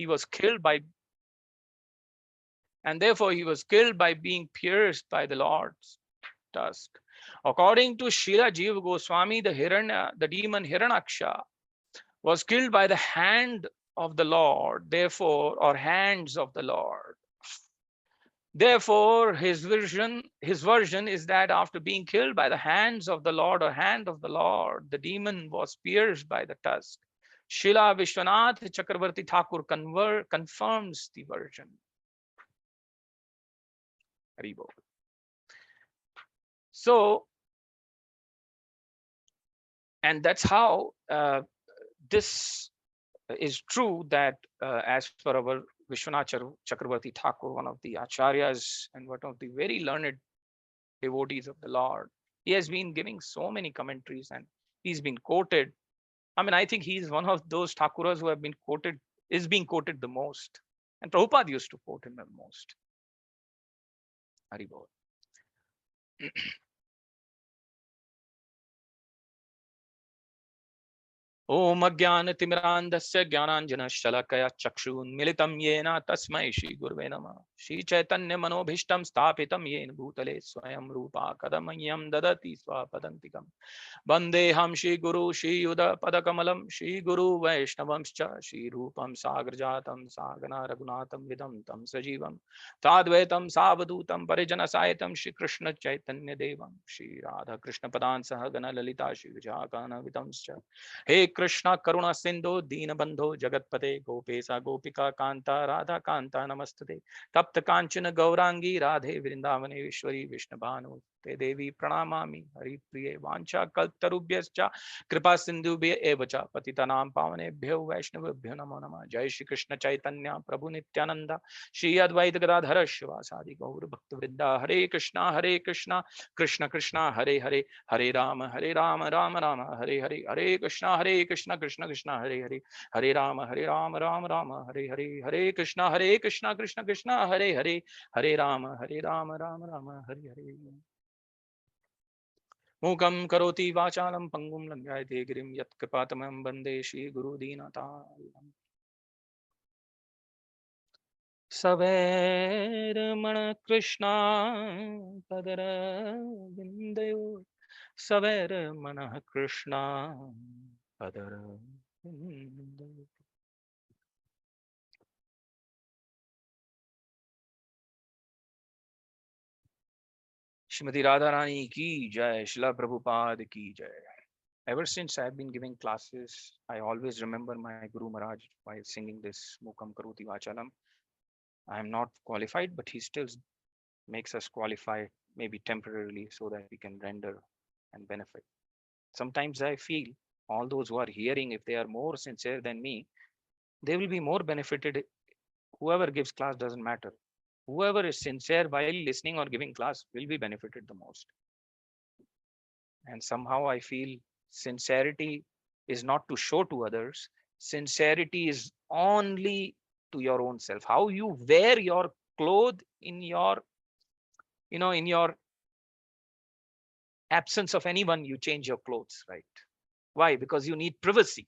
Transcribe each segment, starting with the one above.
He was killed by, and therefore he was killed by being pierced by the Lord's tusk. According to Srila Jiva Goswami, the demon Hiranyaksha was killed by the hand of the Lord, therefore, or hands of the Lord. Therefore, his version is that after being killed by the hands of the Lord or hand of the Lord, the demon was pierced by the tusk. Srila Vishwanath Chakravarti Thakur confirms the version. Haribol. So, and that's how this is true, that as per our Vishwanath Chakravarti Thakur, one of the acharyas and one of the very learned devotees of the Lord, he has been giving so many commentaries and he's been quoted. I mean, I think he's one of those Thakuras who have been quoted, is being quoted the most. And Prabhupada used to quote him the most. Haribol. ओम अज्ञानतिमिरान्धस्य ज्ञानाञ्जनशलाकया चक्षुन्मिलितं येन तस्मै श्रीगुरवे नमः। श्रीचैतन्यमनोभीष्टं स्थापितं येन भूतले स्वयं रूपा कदा मह्यं ददति स्वपदान्तिकं। वन्देऽहं श्रीगुरु श्रीयुतपदकमलं श्रीगुरु वैष्णवंश्च श्रीरूपं साग्रजातं सागना रघुनाथं विदं तं सजीवं साद्वैतं सावधूतं परिजनसाहितं श्रीकृष्ण चैतन्यदेवं श्रीराधाकृष्णपदान् सहगण ललिता श्रीविशाखान्वितंश्च। हे कृष्णा करुणा सिंधु दीनबंधो जगतपते गोपेशा गोपिका कांता राधा कांता नमस्तुते। तप्त कांचन गौरांगी राधे वृंदावनेश्वरी विष्णुभानु ते देवी प्रणमामि हरिप्रिये। वाञ्छा कल्पतरुभ्यश्च कृपा सिन्धुभ्य एव च पतितानां पावनेभ्यो वैष्णवेभ्यो नमो नमः। जय श्री कृष्ण चैतन्य प्रभु नित्यानंद श्री अद्वैत गदाधर शिवासादि गौर भक्तवृंदा। हरे कृष्णा कृष्ण कृष्ण हरे हरे, हरे राम राम राम हरे हरे, हरे कृष्ण कृष्ण कृष्ण हरे हरे, हरे राम राम राम हरे हरे, हरे कृष्ण कृष्ण कृष्ण हरे हरे, हरे राम राम राम हरे हरे। मूकं करोति वाचालं पंगुं लंघयते गिरिं यत्कृपातमहं वन्दे श्रीगुरुदीनतारिणम्। सवैर्मण Krishna पदरविन्दयो, सवैर्मनः Krishna पदरविन्दयो। Shrimati Radharani ki jai, Srila Prabhupada ki jai. Ever since I have been giving classes, I always remember my Guru Maharaj while singing this Mukam Karoti Vachalam. I am not qualified, but he still makes us qualify, maybe temporarily, so that we can render and benefit. Sometimes I feel all those who are hearing, if they are more sincere than me, they will be more benefited. Whoever gives class doesn't matter. Whoever is sincere while listening or giving class will be benefited the most. And somehow I feel sincerity is not to show to others. Sincerity is only to your own self. How you wear your clothes in your, in your absence of anyone, you change your clothes, right? Why? Because you need privacy.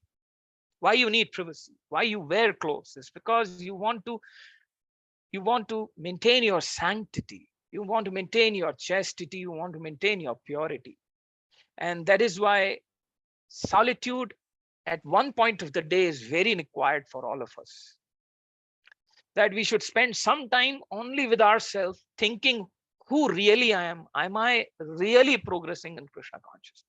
Why you need privacy? Why you wear clothes? It's because you want to maintain your sanctity. You want to maintain your chastity. You want to maintain your purity. And that is why solitude at one point of the day is very required for all of us. That we should spend some time only with ourselves, thinking who really I am. Am I really progressing in Krishna consciousness?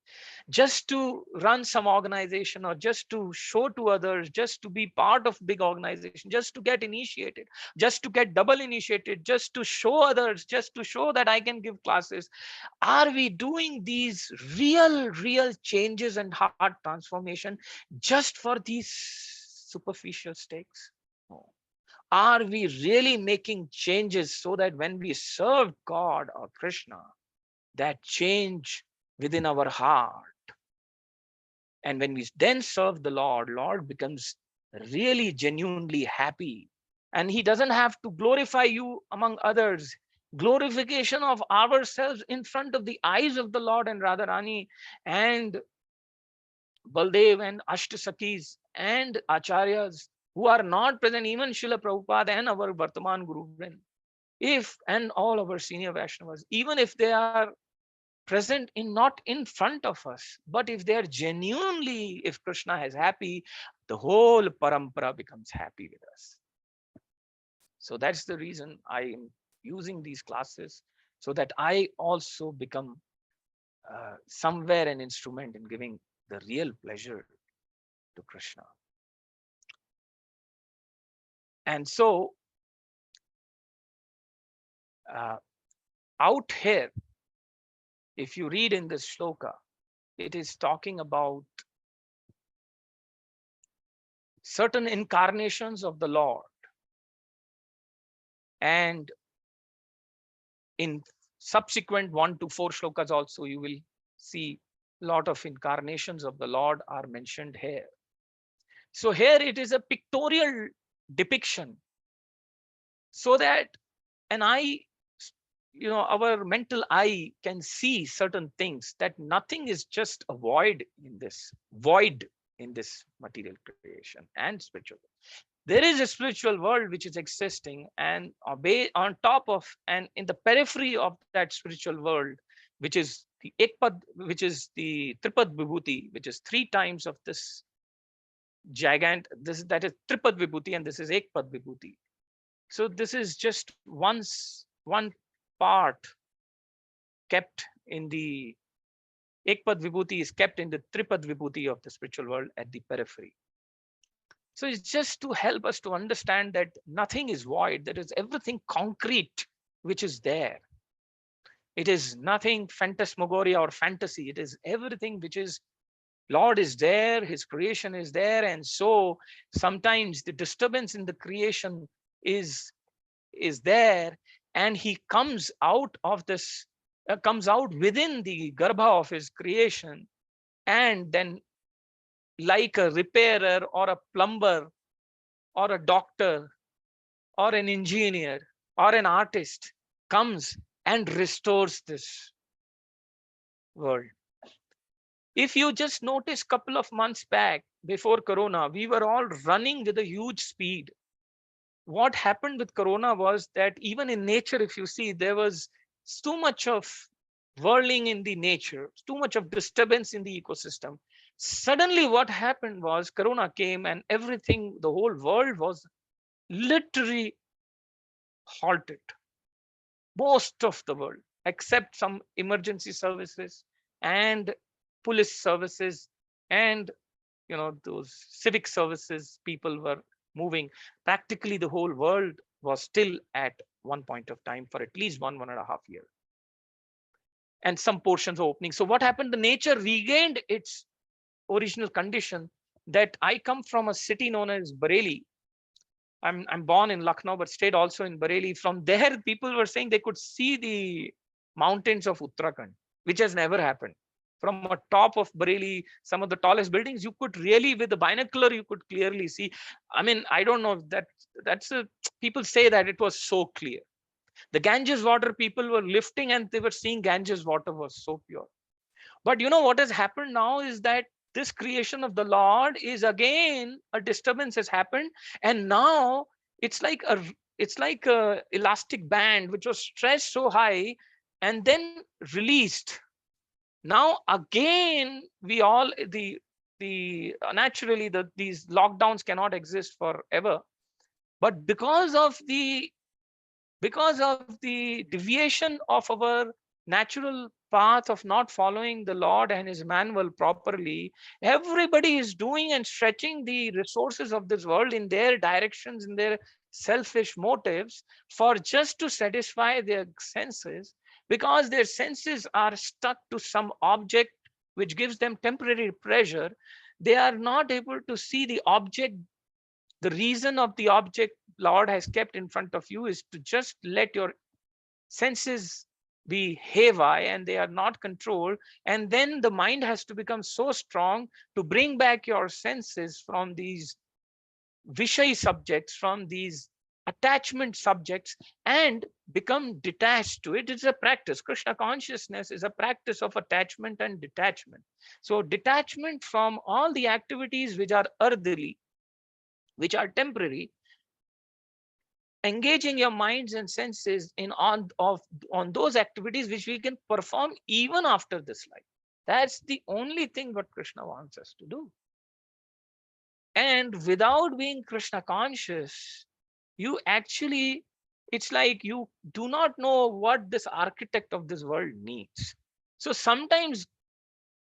Just to run some organization or just to show to others, just to be part of big organization, just to get initiated, just to get double initiated, just to show others, just to show that I can give classes. Are we doing these real changes and heart transformation just for these superficial stakes? No. Are we really making changes so that when we serve God or Krishna, that change within our heart, and when we then serve the Lord becomes really genuinely happy, and he doesn't have to glorify you among others. Glorification of ourselves in front of the eyes of the Lord and Radharani and Baldev and Ashtasakis and Acharyas who are not present, even Srila Prabhupada and our Vartaman Guru Vrind, if and all our senior Vaishnavas, even if they are present in not in front of us, but if they are genuinely, if Krishna is happy, the whole parampara becomes happy with us. So that's the reason I am using these classes, so that I also become somewhere an instrument in giving the real pleasure to Krishna. And so uh, out here, if you read in this shloka, it is talking about certain incarnations of the Lord. And in subsequent 1 to 4 shlokas also, you will see a lot of incarnations of the Lord are mentioned here. So here it is a pictorial depiction, so that an eye, our mental eye can see certain things, that nothing is just a void in this material creation and spiritual. There is a spiritual world which is existing, and on top of and in the periphery of that spiritual world, which is the ekpad, which is the tripad vibhuti, which is 3 times of this gigant, that is tripad vibhuti, and this is ekpad vibhuti. So this is just one part kept in the ekpad vibhuti, is kept in the tripad vibhuti of the spiritual world at the periphery. So it's just to help us to understand that nothing is void. There is everything concrete which is there. It is nothing phantasmagoria or fantasy. It is everything which is Lord is there, his creation is there. And so sometimes the disturbance in the creation is there, and he comes out of this, comes out within the garbha of his creation, and then like a repairer or a plumber or a doctor or an engineer or an artist comes and restores this world. If you just notice, couple of months back before Corona, we were all running with a huge speed. What happened with Corona was that even in nature, if you see, there was too much of whirling in the nature, too much of disturbance in the ecosystem. Suddenly what happened was Corona came, and everything, the whole world was literally halted. Most of the world, except some emergency services and police services, and those civic services, people were moving. Practically the whole world was still at one point of time for at least 1.5 years, and some portions are opening. So what happened, the nature regained its original condition. That I come from a city known as Bareilly. I'm born in Lucknow, but stayed also in Bareilly. From there, people were saying they could see the mountains of Uttarakhand, which has never happened. From a top of Bareilly, some of the tallest buildings, you could really, with the binocular, you could clearly see. I mean, I don't know, people say that it was so clear. The Ganges water, people were lifting and they were seeing Ganges water was so pure. But what has happened now is that this creation of the Lord is again, a disturbance has happened, and now it's like a elastic band which was stretched so high and then released. Now again, we all naturally these lockdowns cannot exist forever, but because of the deviation of our natural path of not following the Lord and his manual properly, everybody is doing and stretching the resources of this world in their directions, in their selfish motives, for just to satisfy their senses, because their senses are stuck to some object which gives them temporary pleasure. They are not able to see the object. The reason of the object Lord has kept in front of you is to just let your senses be haywire, and they are not controlled. And then the mind has to become so strong to bring back your senses from these Vishay subjects, from these attachment subjects, and become detached to it. It's a practice. Krishna consciousness is a practice of attachment and detachment. So detachment from all the activities which are earthly, which are temporary, engaging your minds and senses on those activities which we can perform even after this life. That's the only thing what Krishna wants us to do. And without being Krishna conscious, you actually, it's like you do not know what this architect of this world needs. So sometimes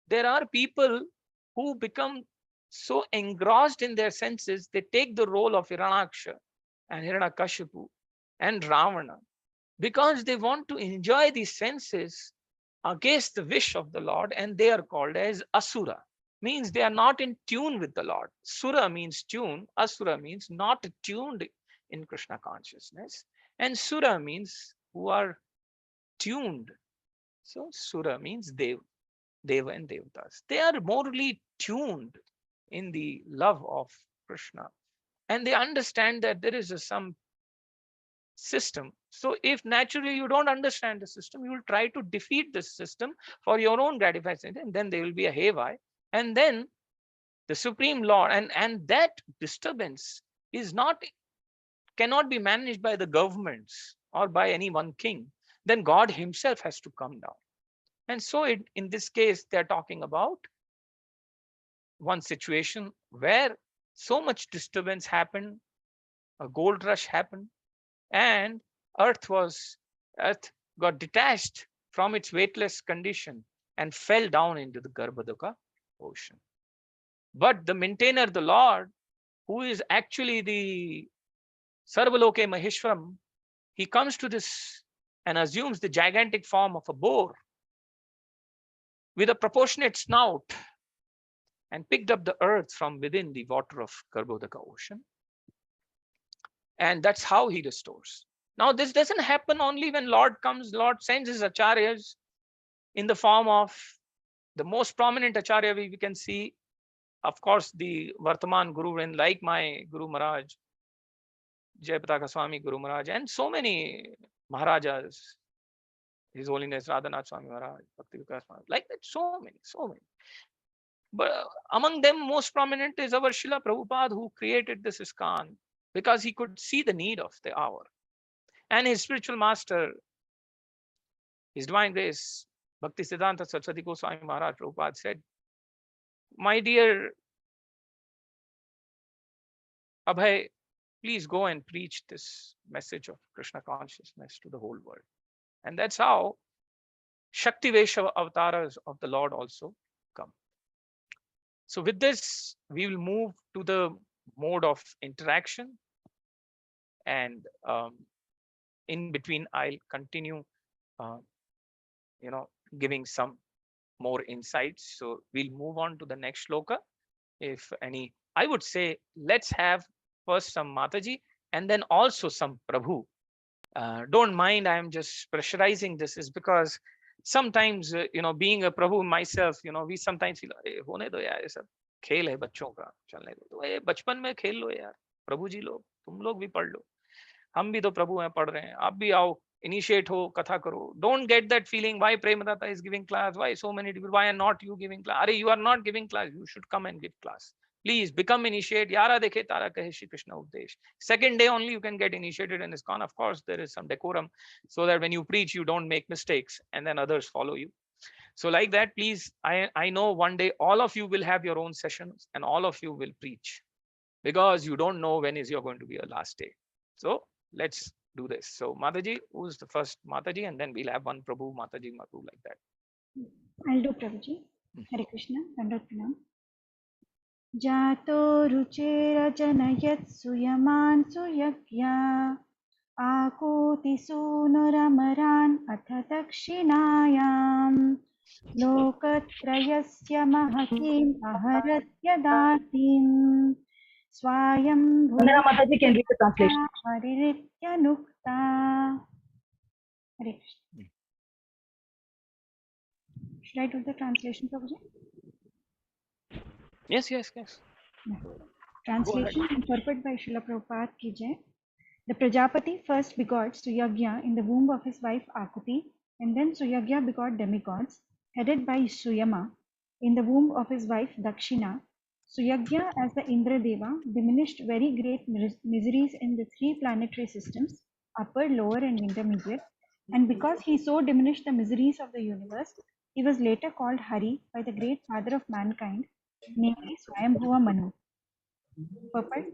there are people who become so engrossed in their senses, they take the role of Hiranaksha and Hiranyakashipu and Ravana because they want to enjoy these senses against the wish of the Lord, and they are called as Asura. Means they are not in tune with the Lord. Sura means tune, Asura means not tuned in Krishna consciousness, and Sura means who are tuned. So Sura means Deva and Devatas. They are morally tuned in the love of Krishna, and they understand that there is some system. So if naturally you don't understand the system, you will try to defeat this system for your own gratification, and then there will be a haywire. And then the Supreme Lord, and that disturbance is not, cannot be managed by the governments or by any one king. Then God himself has to come down. And so in this case, they're talking about one situation where so much disturbance happened, a gold rush happened, and earth got detached from its weightless condition and fell down into the Garbhodraka ocean. But the maintainer, the Lord, who is actually the Sarvaloke Maheshwaram, he comes to this and assumes the gigantic form of a boar with a proportionate snout and picked up the earth from within the water of Garbhodraka ocean. And that's how he restores. Now, this doesn't happen only when Lord comes, Lord sends his acharyas in the form of the most prominent acharya we can see, of course, the Vartaman Guru, and like my Guru Maharaj, Jayapataka Swami Guru Maharaj, and so many Maharajas, His Holiness Radhanath Swami Maharaj, Bhakti Vikas Maharaj, like that, so many, so many. But among them, most prominent is our Srila Prabhupada, who created this ISKCON because he could see the need of the hour. And his spiritual master, His Divine Grace, Bhakti Siddhanta Saraswati Goswami Maharaj Prabhupada said, my dear Abhay, please go and preach this message of Krishna consciousness to the whole world. And that's how Shakti Vesha avatars of the Lord also come. So with this, we will move to the mode of interaction. And in between, I'll continue, giving some more insights. So we'll move on to the next shloka. If any, I would say, let's have first some Mataji and then also some Prabhu. Don't mind, I'm just pressurizing this, is because sometimes, being a Prabhu myself, we sometimes feel, hone do yaar, ye sab खेल है बच्चों का, चलने दो, तो ये बचपन में खेल लो यार, प्रभु जी लोग, तुम लोग भी पढ़ लो, हम भी तो प्रभु हैं, पढ़ रहे हैं, आप भी आओ, initiate ho, katha karo. Don't get that feeling, why Premadata is giving class, why so many people, why are not you giving class? Are you are not giving class, you should come and give class. Please become initiate. Yara dekhe tara kahe Shri Krishna Updesh. Second day only you can get initiated in ISKCON. Of course, there is some decorum so that when you preach, you don't make mistakes and then others follow you. So like that, please, I know one day all of you will have your own sessions and all of you will preach, because you don't know when is your going to be your last day. So let's do this. So Mataji, who's the first Mataji, and then we'll have one Prabhu, Mataji, Madhu, like that. I'll do Prabhuji. Hare Krishna, Dandavat Pranam. Jato ruchera janayat suyaman suyagya Akuti सूनुरमरान् अथ दक्षिणायां लोकत्रयस्य महतीम् अहरत्यदातिम् स्वायम्भुव हरिरित्यनुक्ता. Hare Krishna. Should I do the translation, Prabhuji? Yes. Yeah. Translation and purport by Srila Prabhupada ki jai. The Prajapati first begot Suyagya in the womb of his wife Akuti, and then Suyagya begot demigods, headed by Suyama, in the womb of his wife Dakshina. Suyagya as the Indra Deva diminished very great miseries in the three planetary systems, upper, lower and intermediate, and because he so diminished the miseries of the universe, he was later called Hari by the great father of mankind, namely Swayambhuva Manu. Purport.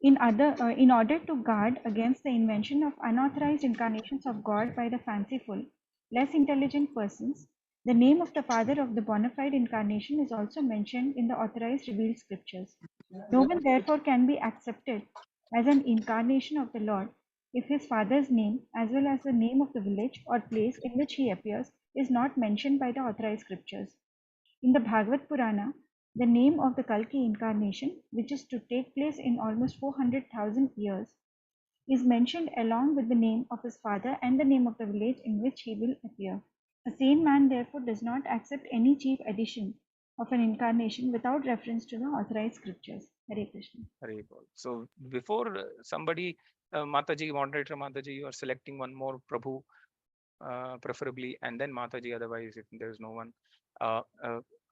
In order to guard against the invention of unauthorized incarnations of God by the fanciful, less intelligent persons, the name of the father of the bona fide incarnation is also mentioned in the authorized revealed scriptures. No one therefore can be accepted as an incarnation of the Lord if his father's name, as well as the name of the village or place in which he appears, is not mentioned by the authorized scriptures. In the Bhagavad Purana, the name of the Kalki incarnation, which is to take place in almost 400,000 years, is mentioned along with the name of his father and the name of the village in which he will appear. A sane man therefore does not accept any chief addition of an incarnation without reference to the authorized scriptures. Hare Krishna. Hare Bol. So before somebody, Mataji, moderator Mataji, you are selecting one more Prabhu, preferably, and then Mataji, otherwise if there is no one.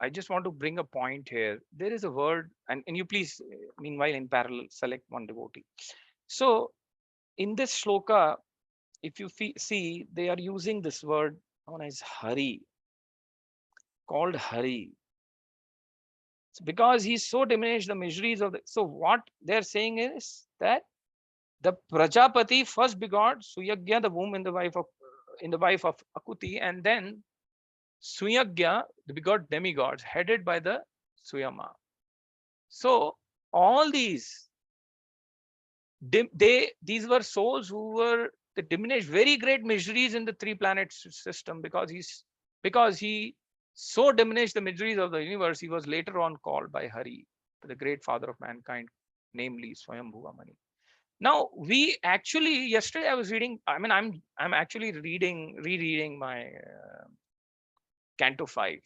I just want to bring a point here. There is a word, and you please, meanwhile, in parallel, select one devotee. So in this shloka, if you see, they are using this word known as Hari, called Hari. Because he's so diminished the miseries of the. So what they're saying is that the Prajapati first begot Suyagya, the womb in the wife of Akuti, and then Suyagya, the begot demigods, headed by the Suyama. So all these these were souls who were the diminished very great miseries in the three planet system, because he so diminished the miseries of the universe, he was later on called by Hari, the great father of mankind, namely Swayambhuva Mani. Now we actually, yesterday I was reading, I mean, I'm actually rereading my Canto 5.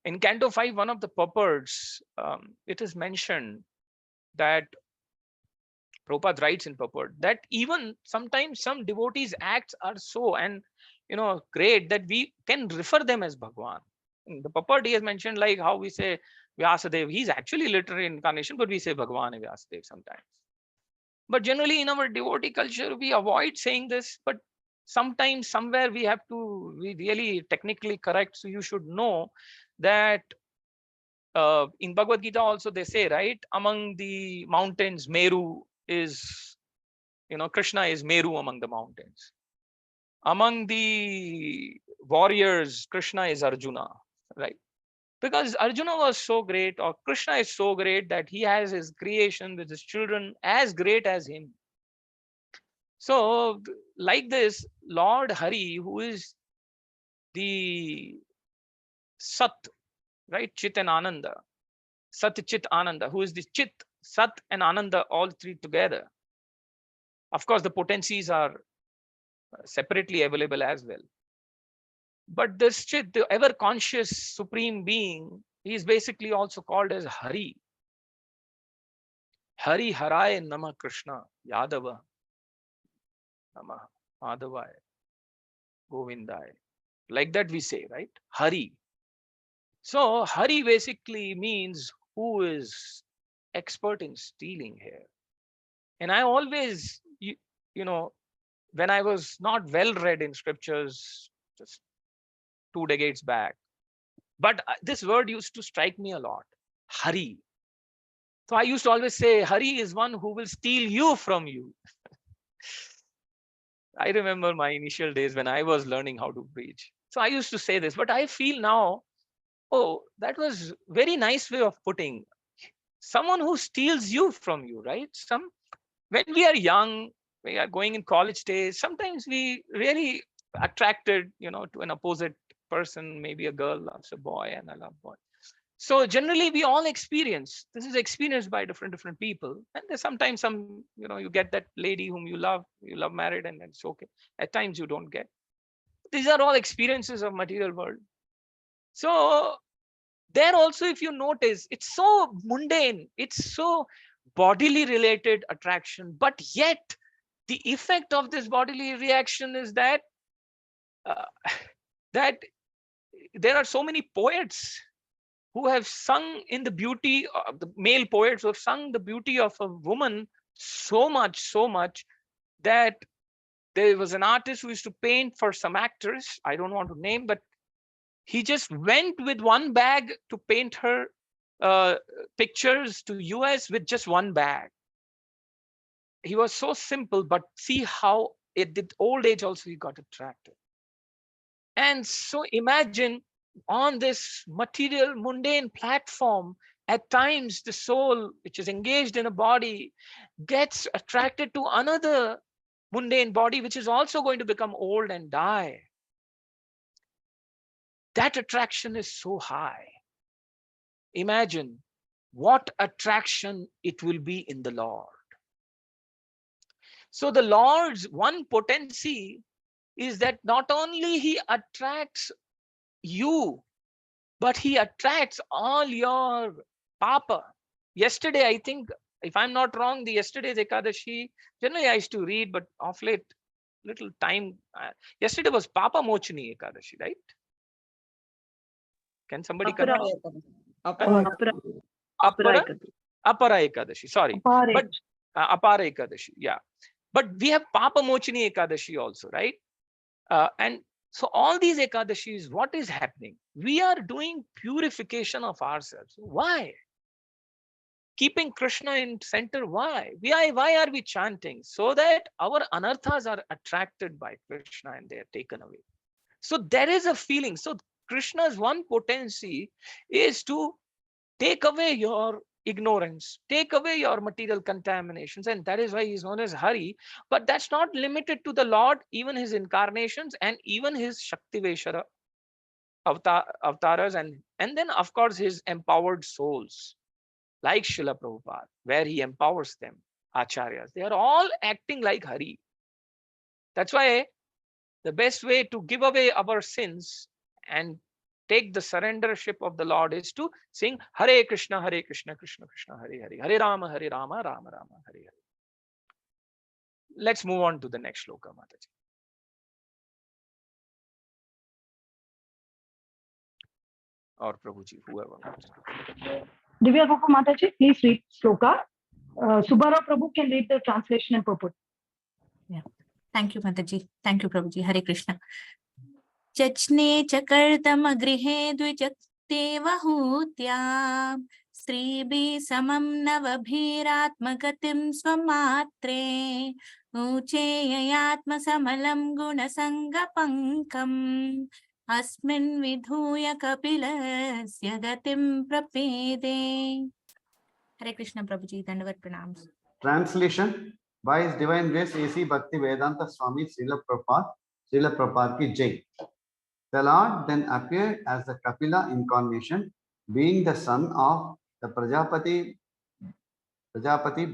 In Canto 5, one of the purports, it is mentioned that Prabhupada writes in purport that even sometimes some devotees' acts are so and great that we can refer them as Bhagwan. In the purport he has mentioned like how we say Vyasadev, he's actually literary incarnation, but we say Bhagwan and Vyasadev sometimes. But generally in our devotee culture, we avoid saying this, but sometimes somewhere we really technically correct. So you should know that in Bhagavad Gita also they say, right, among the mountains, Meru is, Krishna is Meru among the mountains. Among the warriors, Krishna is Arjuna, right? Because Arjuna was so great, or Krishna is so great, that he has his creation with his children as great as him. So like this, Lord Hari, who is the Sat, right, Chit and Ananda, Sat Chit Ananda, who is the Chit, Sat and Ananda, all three together. Of course, the potencies are separately available as well. But this Chit, the ever conscious supreme being, he is basically also called as Hari. Hari Haray Nama Krishna Yadava Nama Madhavaya Govindaya. Like that we say, right? Hari. So Hari basically means who is expert in stealing here. And I always, when I was not well read in scriptures just 2 decades back, but this word used to strike me a lot. Hari. So I used to always say, Hari is one who will steal you from you. I remember my initial days when I was learning how to preach. So I used to say this, but I feel now, oh, that was very nice way of putting someone who steals you from you, right? When we are young, we are going in college days, sometimes we really attracted, to an opposite person. Maybe a girl loves a boy and I love boy. So generally we all experience, this is experienced by different people. And there's sometimes you get that lady whom you love married, and it's okay. At times you don't get. These are all experiences of material world. So there also, if you notice, it's so mundane, it's so bodily related attraction, but yet the effect of this bodily reaction is that that there are so many poets who have sung in the beauty of the male poets who have sung the beauty of a woman so much that there was an artist who used to paint for some actors. I don't want to name, but he just went with one bag to paint her pictures to US with just one bag. He was so simple, but see how at the old age also he got attracted. And so imagine on this material mundane platform, at times the soul which is engaged in a body gets attracted to another mundane body which is also going to become old and die. That attraction is so high. Imagine what attraction it will be in the Lord. So the Lord's one potency is that not only he attracts you, but he attracts all your papa. Yesterday, I think, if I'm not wrong, the yesterday's Ekadashi, generally I used to read, but of late, little time. Yesterday was Papa Mochini Ekadashi, right? Can somebody confirm? Apara Ekadashi, sorry. But Apara Ekadashi, yeah. But we have Papa Mochini Ekadashi also, right? And so all these Ekadashis, what is happening? We are doing purification of ourselves. Why? Keeping Krishna in center. Why? Why are we chanting? So that our anarthas are attracted by Krishna and they are taken away. So there is a feeling. So Krishna's one potency is to take away your ignorance, take away your material contaminations, and that is why he's known as Hari. But that's not limited to the Lord, even his incarnations and even his Shaktiveshara avatars, and then of course his empowered souls like Srila Prabhupada, where he empowers them, acharyas. They are all acting like Hari. That's why the best way to give away our sins and take the surrendership of the Lord is to sing Hare Krishna, Krishna Krishna, Hare Hare, Hare Rama, Rama Rama, Hare Hare. Let's move on to the next shloka, Mataji. Or Prabhuji, whoever. Divya Gopal Mataji, please read shloka. Subara Prabhu can read the translation and purport. Yeah. Thank you, Mataji. Thank you, Prabhuji. Hare Krishna. Chachne chakartam agrihe dvijakte vahutya Sribi samam navabhiratmagatim swamatre Ucheyayatma samalam gunasanga pankam Asmin vidhuya kapilasya gatim prapede. Hare Krishna, Prabhuji. Dandavat pranams. Translation by His Divine Grace A.C. Bhakti Vedanta Swami Srila Prabhupada ki Jai. The Lord then appeared as the Kapila incarnation, being the son of the Prajapati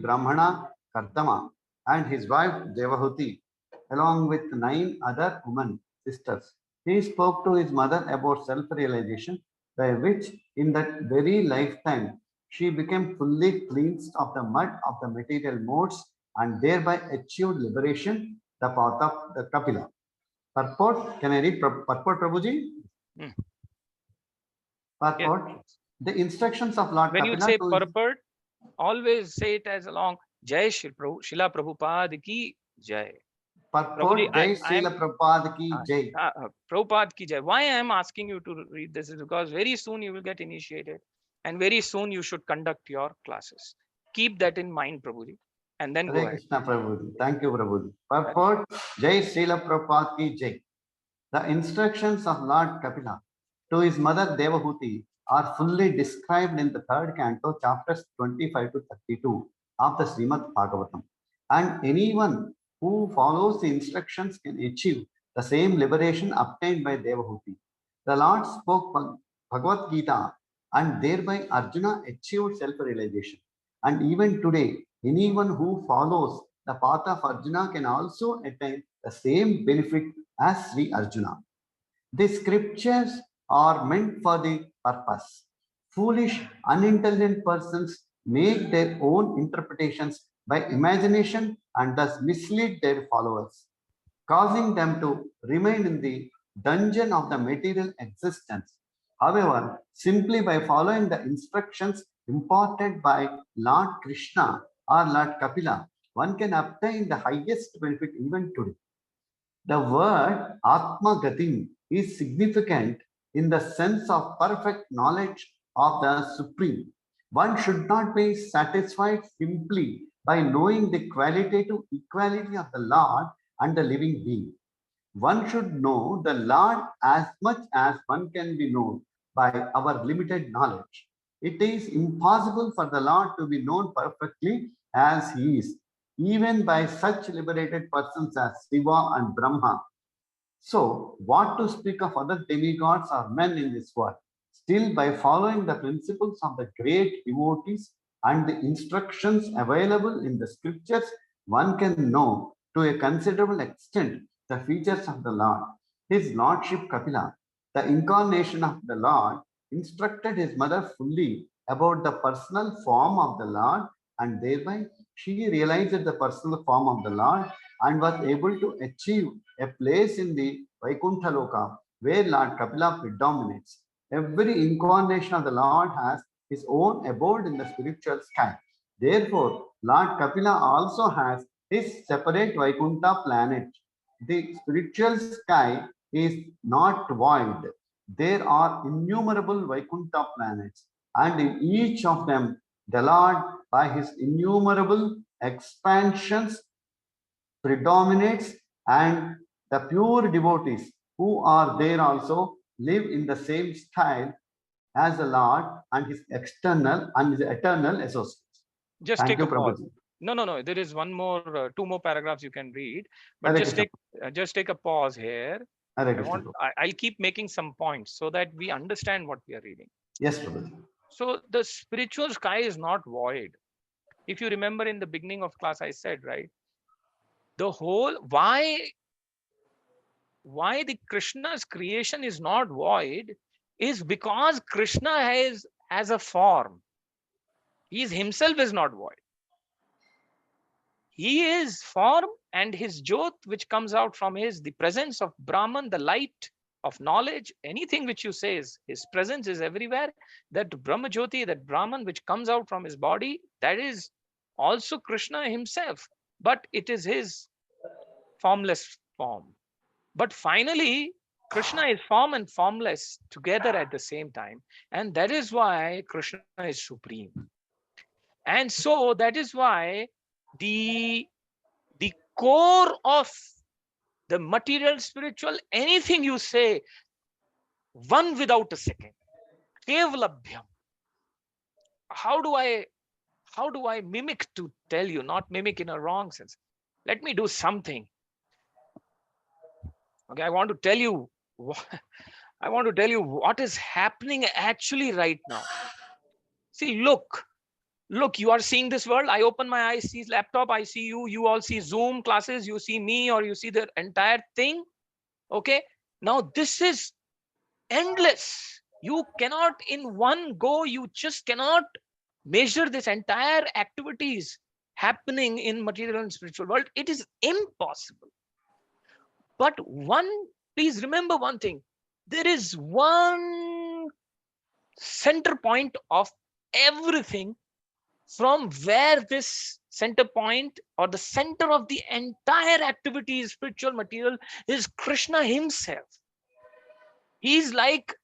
Brahmana Kartama and his wife Devahuti, along with 9 other women sisters. He spoke to his mother about self-realization, by which in that very lifetime she became fully cleansed of the mud of the material modes and thereby achieved liberation, the path of the Kapila. Purport, can I read purport, Prabhuji? Purport, yes. The instructions of Lord when Kapila. When you say purport, always say it as along Jai Srila Prabhupada ki Jai. Purport, Jai Srila Prabhupada ki Jai. Prabhupada ki Jai. Why I am asking you to read this is because very soon you will get initiated and very soon you should conduct your classes. Keep that in mind, Prabhuji. And then Hare go ahead. Krishna, Prabhuji. Thank you, Prabhuji. Purport, Jai Srila Prabhupada ki Jai. The instructions of Lord Kapila to his mother Devahuti are fully described in the 3rd canto, chapters 25 to 32 of the Srimad Bhagavatam. And anyone who follows the instructions can achieve the same liberation obtained by Devahuti. The Lord spoke Bhagavad Gita and thereby Arjuna achieved self-realization. And even today, anyone who follows the path of Arjuna can also attain the same benefit as Sri Arjuna. The scriptures are meant for the purpose. Foolish, unintelligent persons make their own interpretations by imagination and thus mislead their followers, causing them to remain in the dungeon of the material existence. However, simply by following the instructions imparted by Lord Krishna or Lord Kapila, one can obtain the highest benefit even today. The word Atma Gatim is significant in the sense of perfect knowledge of the Supreme. One should not be satisfied simply by knowing the qualitative equality of the Lord and the living being. One should know the Lord as much as one can be known by our limited knowledge. It is impossible for the Lord to be known perfectly as He is, even by such liberated persons as Shiva and Brahma. So, what to speak of other demigods or men in this world? Still, by following the principles of the great devotees and the instructions available in the scriptures, one can know to a considerable extent the features of the Lord. His Lordship Kapila, the incarnation of the Lord, instructed his mother fully about the personal form of the Lord, and thereby she realized the personal form of the Lord and was able to achieve a place in the Vaikuntha Loka where Lord Kapila predominates. Every incarnation of the Lord has his own abode in the spiritual sky. Therefore, Lord Kapila also has his separate Vaikuntha planet. The spiritual sky is not void. There are innumerable Vaikuntha planets, and in each of them, the Lord, by his innumerable expansions, predominates, and the pure devotees who are there also live in the same style as the Lord and his external and his eternal associates. Just Thank take you, a pause. Prabhuji. No. There is one more, two more paragraphs you can read, but Hare just Krishna. just take a pause here. Hare Krishna. I'll keep making some points so that we understand what we are reading. Yes, Prabhuji. So the spiritual sky is not void. If you remember in the beginning of class, I said, right, the whole why the Krishna's creation is not void is because Krishna has a form. He himself is not void. He is form, and his jyot, which comes out from the presence of Brahman, the light of knowledge, anything which you say is his presence is everywhere. That Brahma Jyoti, that Brahman which comes out from his body, that is also Krishna himself, but it is his formless form. But finally, Krishna is form and formless together at the same time. And that is why Krishna is supreme. And so that is why the core of the material, spiritual, anything you say, one without a second, kevalabhyam. How do I mimic to tell you, not mimic in a wrong sense? Let me do something. Okay, I want to tell you what is happening actually right now. See, look, you are seeing this world. I open my eyes, see laptop, I see you, you all see Zoom classes, you see me, or you see the entire thing. Okay, now this is endless. You cannot in one go, you just cannot measure this entire activities happening in material and spiritual world. It is impossible. But please remember one thing. There is one center point of everything, from where this center point or the center of the entire activity, spiritual material, is Krishna himself. He's like,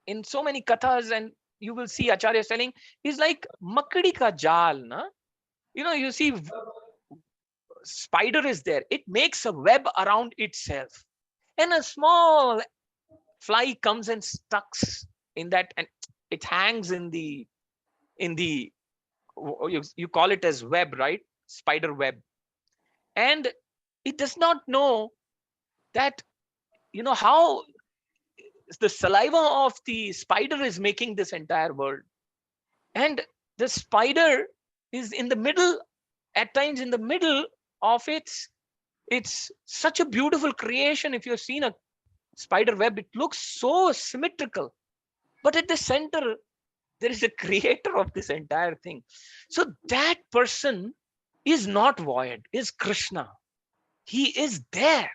in so many kathas, and you will see Acharya telling, he's like makdi ka jal, na? You see spider is there. It makes a web around itself. And a small fly comes and stucks in that, and it hangs in the you call it as web, right? Spider web. And it does not know that, how the saliva of the spider is making this entire world. And the spider is in the middle, at times in the middle of it's such a beautiful creation. If you've seen a spider web, it looks so symmetrical. But at the center, there is a creator of this entire thing. So that person is not void, is Krishna. He is there.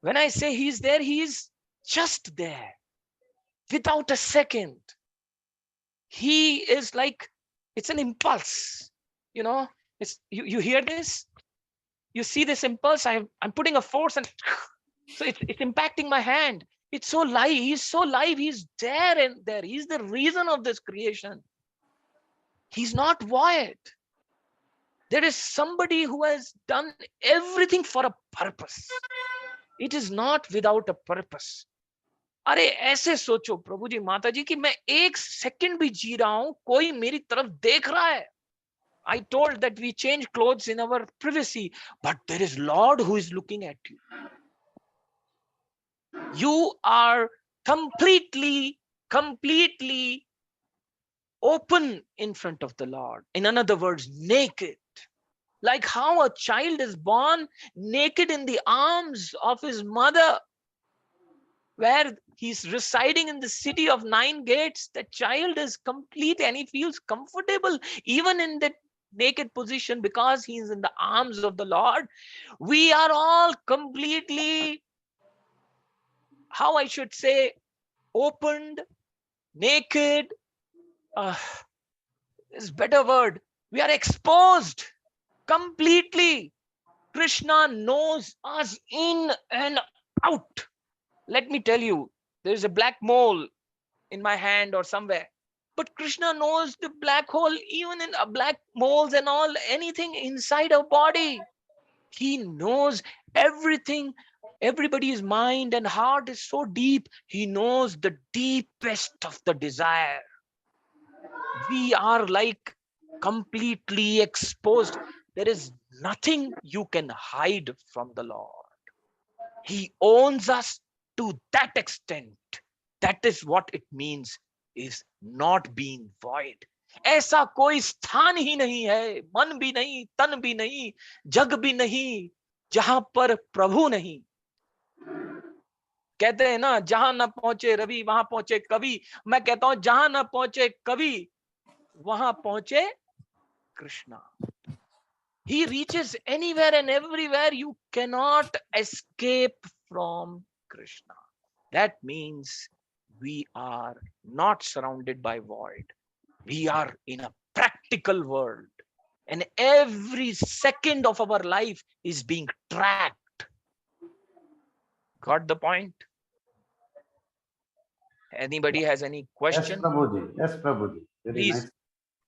When I say he's there, he is just there. without a second. He is like, it's an impulse, you know. It's you hear this, you see this impulse, I'm putting a force, and so it's impacting my hand. It's so live, he's so live, he's there and there. He's the reason of this creation. He's not void. There is somebody who has done everything for a purpose. It is not without a purpose. अरे ऐसे सोचो प्रभु जी, माता जी, कि मैं एक second भी जी रहा हूं, कोई मेरी तरफ देख रहा है. I told that we change clothes in our privacy, but there is Lord who is looking at you. You are completely open in front of the Lord. In other words, naked. Like how a child is born naked in the arms of his mother, where he's residing in the city of 9 gates. The child is complete and he feels comfortable even in that naked position because he is in the arms of the Lord. We are all completely, how I should say, opened, naked. Is better word. We are exposed completely. Krishna knows us in and out. Let me tell you, there's a black mole in my hand or somewhere, but Krishna knows the black hole, even in black moles and all, anything inside our body. He knows everything. Everybody's mind and heart is so deep. He knows the deepest of the desire. We are like completely exposed. There is nothing you can hide from the Lord. He owns us to that extent. That is what it means, is not being void. ऐसा कोई स्थान ही नहीं है, मन भी नहीं, तन भी नहीं, जग भी नहीं, जहां पर प्रभु नहीं. कहते हैं ना, जहां न पहुंचे रवि वहां पहुंचे कवि. मैं कहता हूं, जहां न पहुंचे कवि वहां पहुंचे Krishna. He reaches anywhere and everywhere. You cannot escape from Krishna. That means we are not surrounded by void. We are in a practical world. And every second of our life is being tracked. Got the point? Anybody has any question? Yes, Prabhuji. Yes, Prabhuji. Very Please. nice.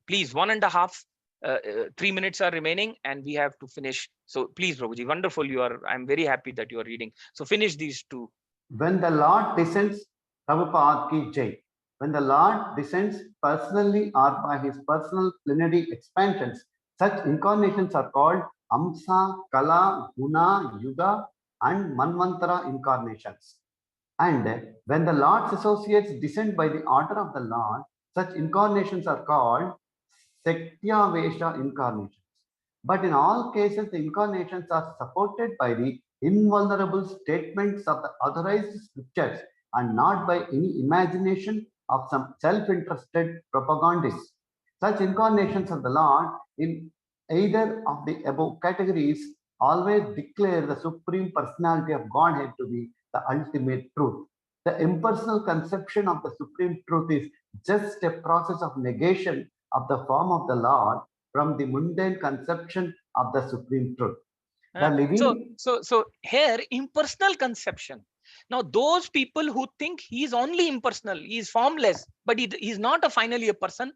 Please, 1.5, 3 minutes are remaining and we have to finish. So please, Prabhuji, wonderful. I'm very happy that you are reading. So finish these two. When the Lord descends, Prabhupada ki jai. When the Lord descends personally or by his personal plenary expansions, such incarnations are called Amsa, Kala, Guna, Yuga, and Manvantara incarnations. And when the Lord's associates descend by the order of the Lord, such incarnations are called Sektya-Vesha incarnations. But in all cases, the incarnations are supported by the invulnerable statements of the authorized scriptures and not by any imagination of some self-interested propagandists. Such incarnations of the Lord in either of the above categories always declare the supreme personality of Godhead to be the ultimate truth. The impersonal conception of the supreme truth is just a process of negation of the form of the Lord from the mundane conception of the supreme truth. The living... So here, impersonal conception. Now, those people who think he is only impersonal, he is formless, but he is not finally a person,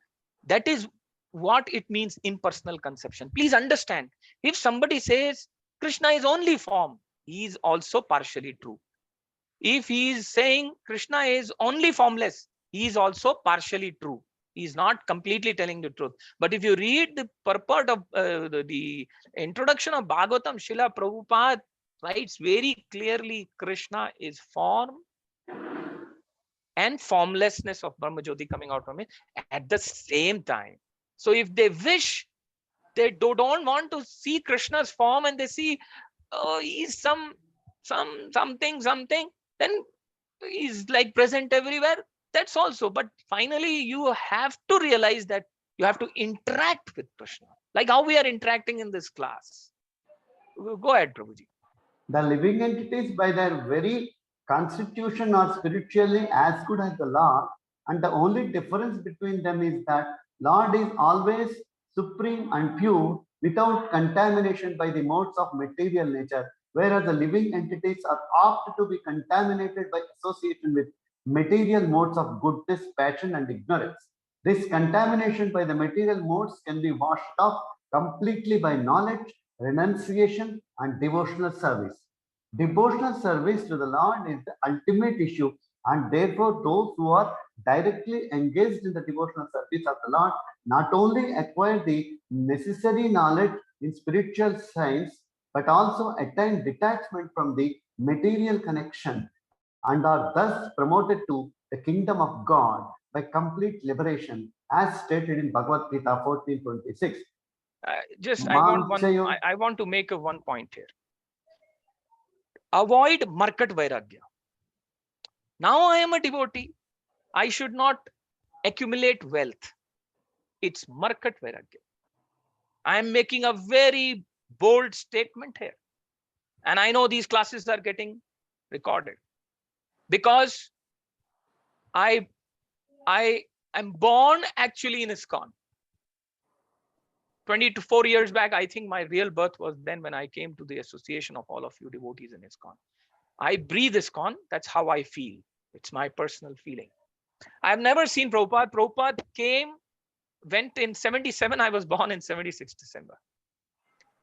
that is what it means, impersonal conception. Please understand, if somebody says Krishna is only form, he is also partially true. If he is saying Krishna is only formless, he is also partially true. He is not completely telling the truth. But if you read the purport of the introduction of Bhagavatam, Srila Prabhupada writes very clearly, Krishna is form and formlessness of Brahmajyoti coming out from it at the same time. So if they wish, they don't want to see Krishna's form and they see, oh, he's something, then he's like present everywhere. That's also, but finally you have to realize that you have to interact with Krishna, like how we are interacting in this class. Go ahead, Prabhuji. The living entities by their very constitution are spiritually as good as the Lord, and the only difference between them is that Lord is always supreme and pure without contamination by the modes of material nature, whereas the living entities are apt to be contaminated by association with material modes of goodness, passion, and ignorance. This contamination by the material modes can be washed off completely by knowledge, renunciation, and devotional service. Devotional service to the Lord is the ultimate issue, and therefore those who are directly engaged in the devotional service of the Lord not only acquire the necessary knowledge in spiritual science, but also attain detachment from the material connection and are thus promoted to the kingdom of God by complete liberation, as stated in Bhagavad Gita 14:26. I want to make one point here. Avoid market vairagya. Now I am a devotee. I should not accumulate wealth. It's market vairagya. I am making a very bold statement here. And I know these classes are getting recorded because I am born actually in ISKCON. 24 years back, I think my real birth was then when I came to the association of all of you devotees in ISKCON. I breathe ISKCON. That's how I feel. It's my personal feeling. I've never seen Prabhupada. Prabhupada went in 77. I was born in 76 December.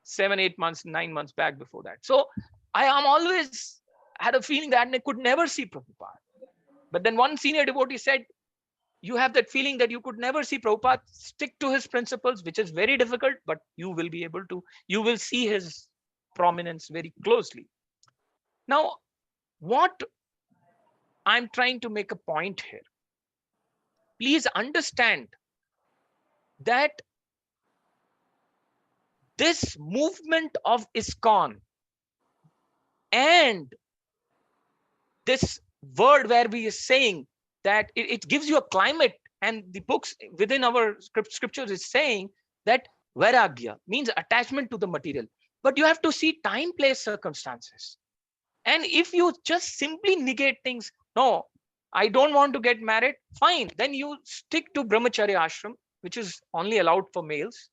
7, 8 months, 9 months back before that. So I am always had a feeling that I could never see Prabhupada. But then one senior devotee said, you have that feeling that you could never see Prabhupada. Stick to his principles, which is very difficult, but you will be able to, you will see his prominence very closely. Now, what I'm trying to make a point here. Please understand that this movement of ISKCON and this word where we are saying that it gives you a climate, and the books within our scriptures is saying that vairagya means attachment to the material. But you have to see time, place, circumstances. And if you just simply negate things, no, I don't want to get married, fine. Then you stick to brahmacharya ashram, which is only allowed for males.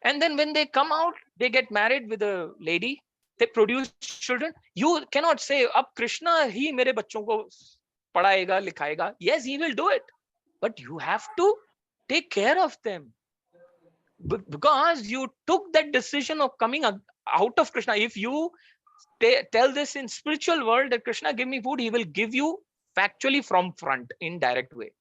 And then when they come out, they get married with a lady, they produce children. You cannot say, ab Krishna hi mere bachon ko padhayega, likhayega. Yes, he will do it. But you have to take care of them. Because you took that decision of coming out of Krishna. If you tell this in spiritual world that Krishna give me food, he will give you factually from front in direct way.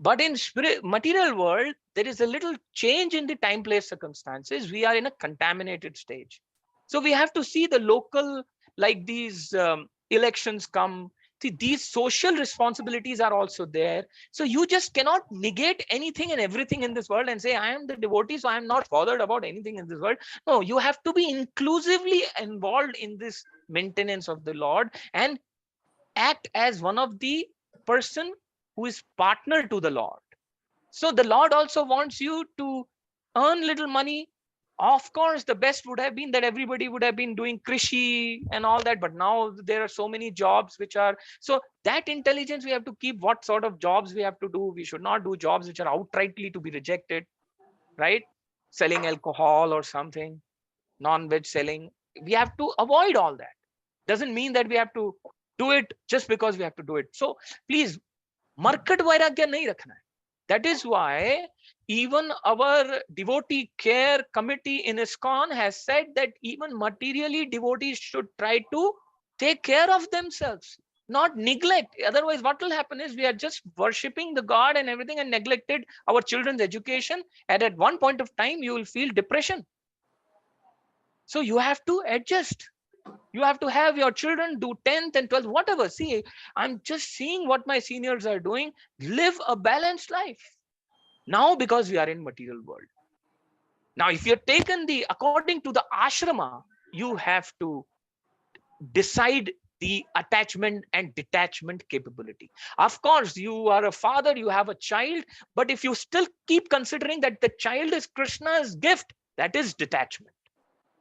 But in material world, there is a little change in the time, place, circumstances. We are in a contaminated stage. So we have to see the local, like these elections come. See, these social responsibilities are also there. So you just cannot negate anything and everything in this world and say, I am the devotee, so I am not bothered about anything in this world. No, you have to be inclusively involved in this maintenance of the Lord and act as one of the person who is partner to the Lord. So the Lord also wants you to earn little money. Of course, the best would have been that everybody would have been doing krishi and all that. But now there are so many jobs which are, so that intelligence we have to keep, what sort of jobs we have to do. We should not do jobs which are outrightly to be rejected, right? Selling alcohol or something, non-veg selling. We have to avoid all that. Doesn't mean that we have to do it just because we have to do it. So please, market vairagya nahi rakhna hai. That is why even our devotee care committee in ISKCON has said that even materially devotees should try to take care of themselves, not neglect. Otherwise, what will happen is we are just worshipping the God and everything and neglected our children's education. And at one point of time, you will feel depression. So you have to adjust. You have to have your children do 10th and 12th, whatever. See, I'm just seeing what my seniors are doing. Live a balanced life. Now, because we are in material world. Now, if you're taken according to the ashrama, you have to decide the attachment and detachment capability. Of course, you are a father, you have a child, but if you still keep considering that the child is Krishna's gift, that is detachment.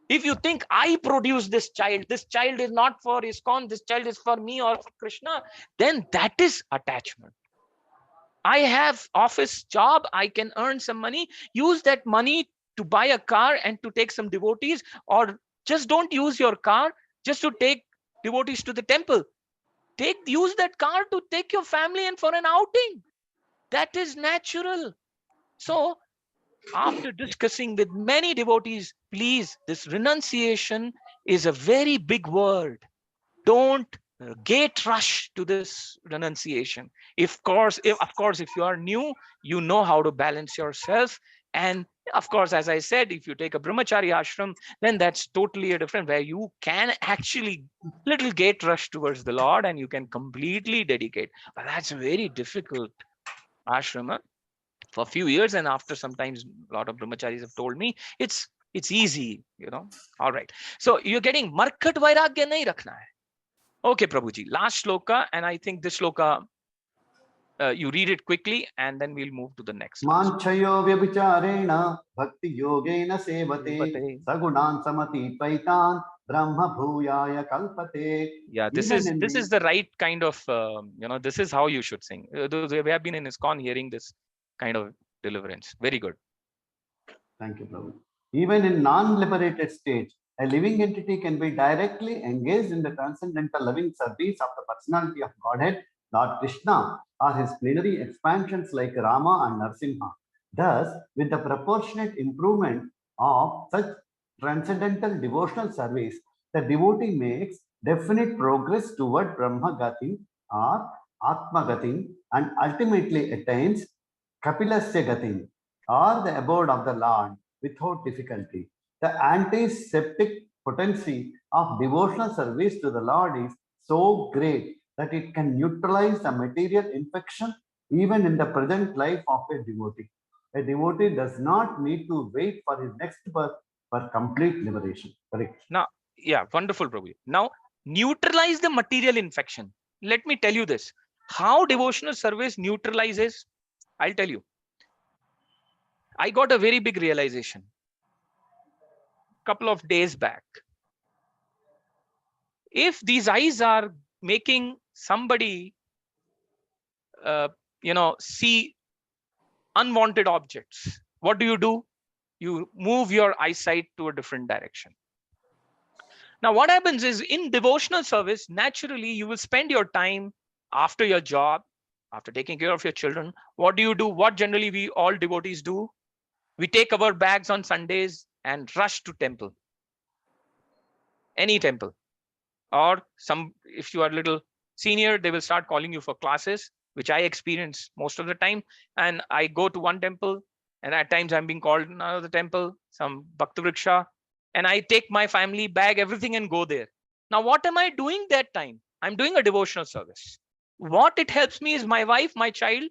If you think I produce this child is not for ISKCON, this child is for me or for Krishna, then that is attachment. I have office job, I can earn some money, use that money to buy a car and to take some devotees, or just don't use your car just to take devotees to the temple. Use that car to take your family and for an outing. That is natural. So after discussing with many devotees, please, this renunciation is a very big word. Don't gate rush to this renunciation. Of course, if you are new, you know how to balance yourself. And of course, as I said, if you take a brahmachari ashram, then that's totally a different, where you can actually little gate rush towards the Lord and you can completely dedicate. But that's very difficult ashram for a few years, and after sometimes a lot of brahmacharis have told me it's easy, all right. So you're getting markat vairagya nahi rakhna hai. Okay, Prabhuji, last shloka, and I think this shloka you read it quickly and then we'll move to the next. Manchayo vyabhicharena bhakti yogena sevate sagunan samati tvaitan brahma bhuyaya kalpate. Yeah, this is the right kind of this is how you should sing. Those we have been in ISKCON hearing this kind of deliverance. Very good. Thank you, Prabhu. Even in non-liberated state, a living entity can be directly engaged in the transcendental loving service of the personality of Godhead, Lord Krishna, or his plenary expansions like Rama and Narsimha. Thus, with the proportionate improvement of such transcendental devotional service, the devotee makes definite progress toward Brahma Gati or Atma Gati and ultimately attains Kapilasya Gati, or the abode of the Lord, without difficulty. The antiseptic potency of devotional service to the Lord is so great that it can neutralize the material infection even in the present life of a devotee. A devotee does not need to wait for his next birth for complete liberation. Correct. Now, yeah, wonderful, Prabhu. Now, neutralize the material infection. Let me tell you this. How devotional service neutralizes, I'll tell you. I got a very big realization a couple of days back. If these eyes are making somebody, see unwanted objects, what do? You move your eyesight to a different direction. Now, what happens is in devotional service, naturally, you will spend your time after your job, after taking care of your children. What do? What generally we all devotees do? We take our bags on Sundays and rush to temple. Any temple. Or if you are a little senior, they will start calling you for classes, which I experience most of the time. And I go to one temple, and at times I'm being called another temple, some Bhakta Vriksha, and I take my family bag, everything, and go there. Now, what am I doing that time? I'm doing a devotional service. What it helps me is my wife, my child,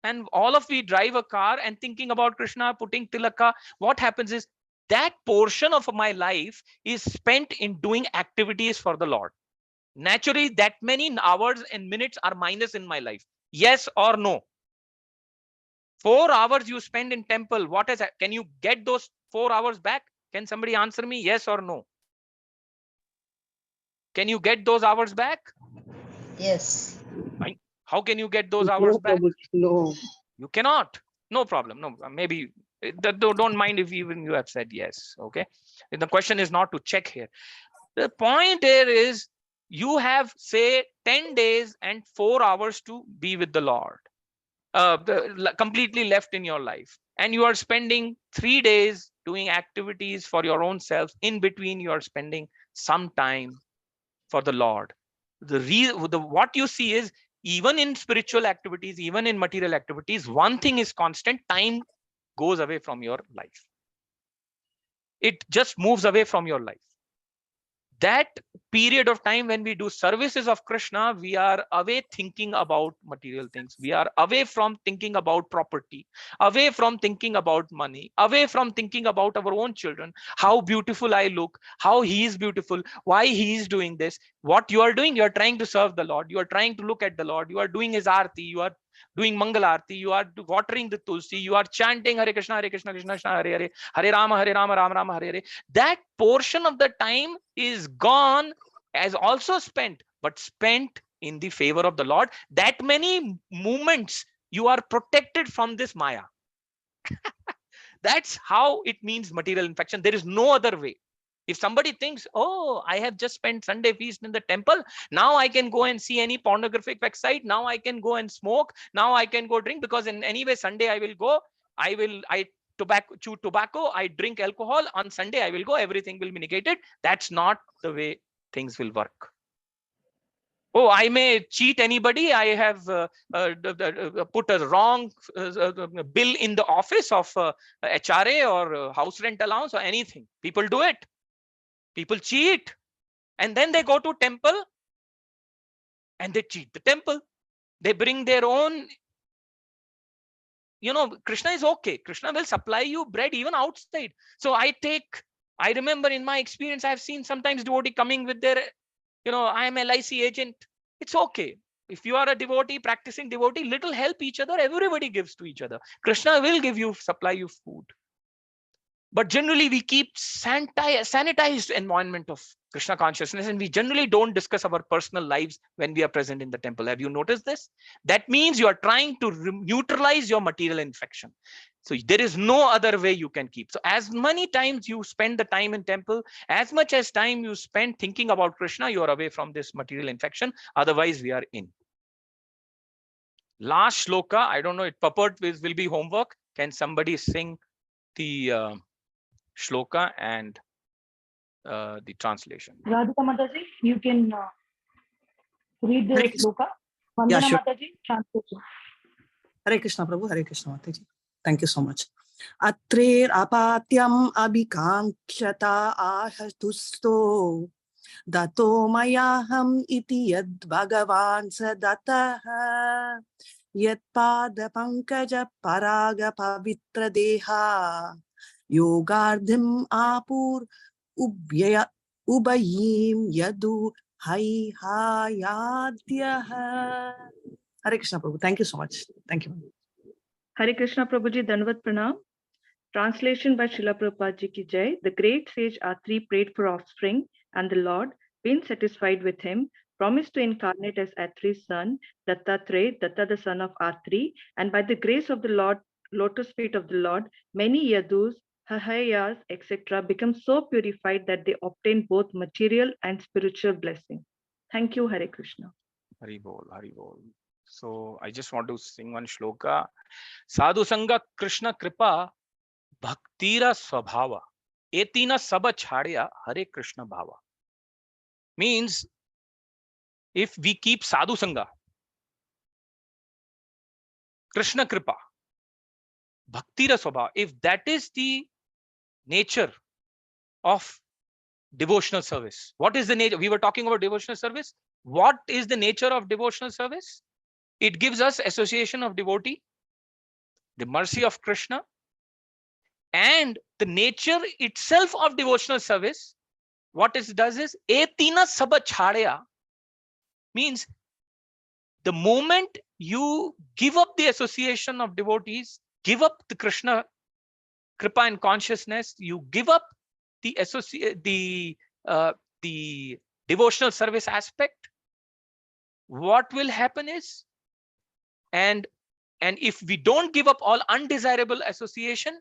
and all of we drive a car and thinking about Krishna, putting tilaka. What happens is that portion of my life is spent in doing activities for the Lord. Naturally, that many hours and minutes are minus in my life. Yes or no? 4 hours you spend in temple. What is that? Can you get those 4 hours back? Can somebody answer me? Yes or no? Can you get those hours back? Yes. How can you get those hours back? No. You cannot. No problem. No, maybe don't mind if even you have said yes. Okay. The question is not to check here. The point here is you have, say, 10 days and 4 hours to be with the Lord, completely left in your life. And you are spending 3 days doing activities for your own self. In between, you are spending some time for the Lord. What you see is, even in spiritual activities, even in material activities, one thing is constant: time goes away from your life. It just moves away from your life. That period of time when we do services of Krishna, we are away thinking about material things. We are away from thinking about property, away from thinking about money, away from thinking about our own children, how beautiful I look, how he is beautiful, why he is doing this. What you are doing, you are trying to serve the Lord. You are trying to look at the Lord. You are doing his aarti. You are doing Mangal Aarti, you are watering the Tulsi, you are chanting Hare Krishna, Krishna Krishna, Hare Hare, Hare Rama, Rama Rama, Hare Hare. That portion of the time is gone, as also spent, but spent in the favor of the Lord. That many moments you are protected from this Maya. That's how it means material infection. There is no other way. If somebody thinks, oh, I have just spent Sunday feast in the temple, now I can go and see any pornographic website, now I can go and smoke, now I can go drink, because in anyway Sunday I will go, I chew tobacco, I drink alcohol, on Sunday I will go, everything will be negated. That's not the way things will work. Oh, I may cheat anybody. I have put a wrong bill in the office of HRA or house rent allowance or anything. People do it. People cheat. And then they go to temple and they cheat the temple. They bring their own, Krishna is okay. Krishna will supply you bread even outside. So I remember in my experience, I've seen sometimes devotee coming with their, I am LIC agent. It's okay. If you are a devotee, practicing devotee, little help each other. Everybody gives to each other. Krishna will supply you food. But generally, we keep sanitized environment of Krishna consciousness, and we generally don't discuss our personal lives when we are present in the temple. Have you noticed this? That means you are trying to neutralize your material infection. So there is no other way you can keep. So as many times you spend the time in temple, as much as time you spend thinking about Krishna, you are away from this material infection. Otherwise, we are in. Last shloka, I don't know, it purport will be homework. Can somebody sing the shloka and the translation? Radhika Mataji, you can read the Hare Krishna. shloka. Yeah, Vandana sure. Mataji, translation. Hare Krishna, Prabhu. Hare Krishna, Mataji. Thank you so much. Atrer apatyam abhikankshata ahatusto dato mayaham iti yad bhagavan sadataha yad pada pankaja paraga pavitra deha yogardhim apur ubayim yadu hai hayadyaha. Hare Krishna, Prabhu. Thank you so much. Thank you. Hare Krishna Prabhuji, Dandavat Pranam. Translation by Srila Prabhupada Ji ki Jai. The great sage Atri prayed for offspring, and the Lord, being satisfied with him, promised to incarnate as Atri's son, Dattatreya, Datta the son of Atri, and by the grace of the Lord, lotus feet of the Lord, many Yadus, Hahayas, etc. become so purified that they obtain both material and spiritual blessing. Thank you, Hare Krishna. Hari Bol, Hari Bol. So I just want to sing one shloka. Sadhu Sangha Krishna Kripa Bhaktira Swabhava Etina Saba Chhadya Hare Krishna Bhava. Means if we keep Sadhu Sangha, Krishna Kripa, Bhaktira Swabhava, if that is the nature of devotional service. What is the nature? We were talking about devotional service. What is the nature of devotional service? It gives us association of devotee, the mercy of Krishna, and the nature itself of devotional service. What it does is etina saba chhadya, means the moment you give up the association of devotees, give up the Krishna Kripa and consciousness, you give up the devotional service aspect, what will happen is, and if we don't give up all undesirable association,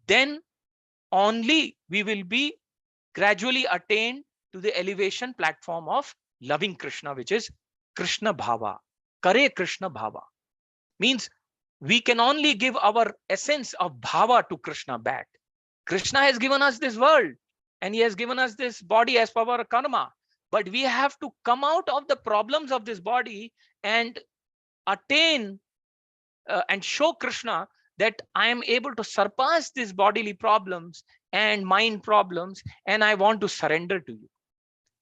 then only we will be gradually attained to the elevation platform of loving Krishna, which is Krishna Bhava. Kare Krishna Bhava means we can only give our essence of Bhava to Krishna back. Krishna has given us this world and he has given us this body as per our karma. But we have to come out of the problems of this body and attain and show Krishna that I am able to surpass these bodily problems and mind problems, and I want to surrender to you.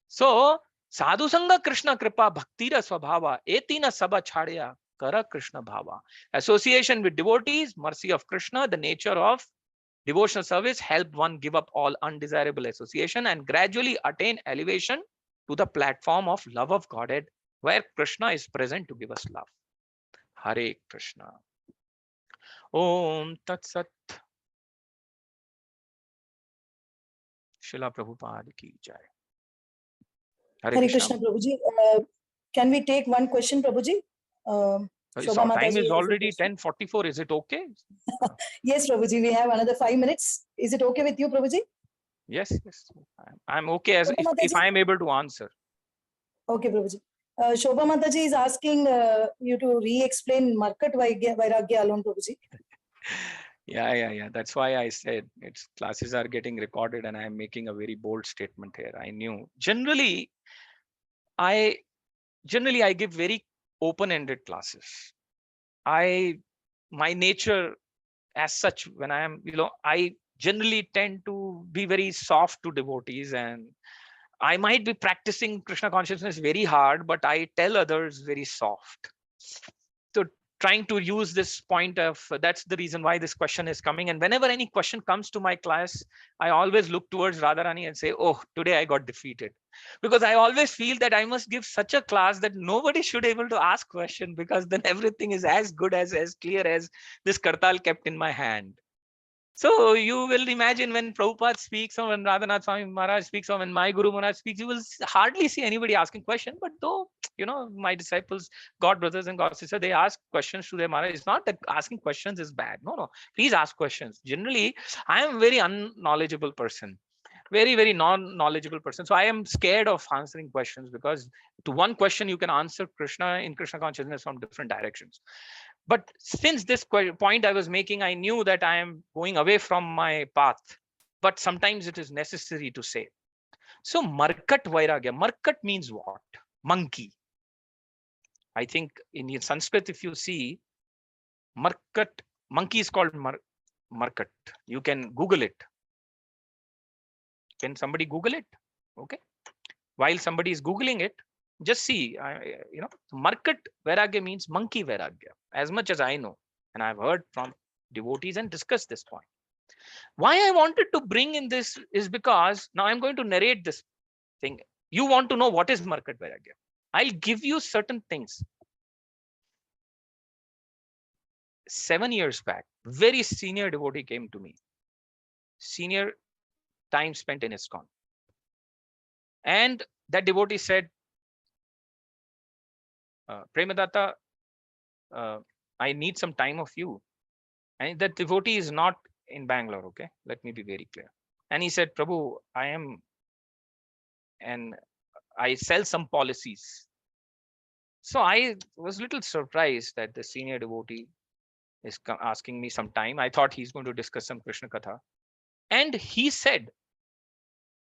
So, Sadhu Sangha Krishna Kripa Bhaktira Swabhava Etina Saba Chhadya Kara Krishna Bhava. Association with devotees, mercy of Krishna, the nature of devotional service, help one give up all undesirable association and gradually attain elevation to the platform of love of Godhead, where Krishna is present to give us love. Hare Krishna. Om Tat Sat. Srila Prabhupada ki jai. Hare Hare Krishna. Krishna, Prabhuji. Can we take one question, Prabhuji? Shobha Time Mataji is has a already question. 10:44. Is it okay? Yes, Prabhuji, we have another 5 minutes. Is it okay with you, Prabhuji? Yes, yes. I'm okay as Shobha if Mataji? I am able to answer. Okay, Prabhuji. Shobha Mataji is asking you to re-explain Markat Vairagya alone, Prabhuji. Yeah. That's why I said its classes are getting recorded and I'm making a very bold statement here. I knew. Generally, I give very open-ended classes. My nature as such, when I am, I generally tend to be very soft to devotees, and I might be practicing Krishna consciousness very hard, but I tell others very soft. So trying to use this point of, that's the reason why this question is coming. And whenever any question comes to my class, I always look towards Radharani and say, oh, today I got defeated. Because I always feel that I must give such a class that nobody should able to ask question, because then everything is as good as clear as this kartal kept in my hand. So you will imagine when Prabhupada speaks or when Radhanath Swami Maharaj speaks or when my Guru Maharaj speaks, you will hardly see anybody asking question. But though, my disciples, God brothers and God sisters, they ask questions to their Maharaj. It's not that asking questions is bad. No. Please ask questions. Generally, I am a very unknowledgeable person. Very non-knowledgeable person. So I am scared of answering questions, because to one question you can answer Krishna in Krishna consciousness from different directions. But since this point I was making, I knew that I am going away from my path. But sometimes it is necessary to say. So Markat Vairagya. Markat means what? Monkey. I think in Sanskrit, if you see, Markat, monkey is called Markat. You can Google it. Can somebody Google it? Okay. While somebody is Googling it, just see, Markat Vairagya means monkey Vairagya, as much as I know. And I've heard from devotees and discussed this point. Why I wanted to bring in this is because now I'm going to narrate this thing. You want to know what is Markat Vairagya. I'll give you certain things. 7 years back, very senior devotee came to me. Senior time spent in ISKCON. And that devotee said, Premadatta, I need some time of you. And that devotee is not in Bangalore, okay? Let me be very clear. And he said, Prabhu, I sell some policies. So I was a little surprised that the senior devotee is asking me some time. I thought he's going to discuss some Krishna Katha. And he said,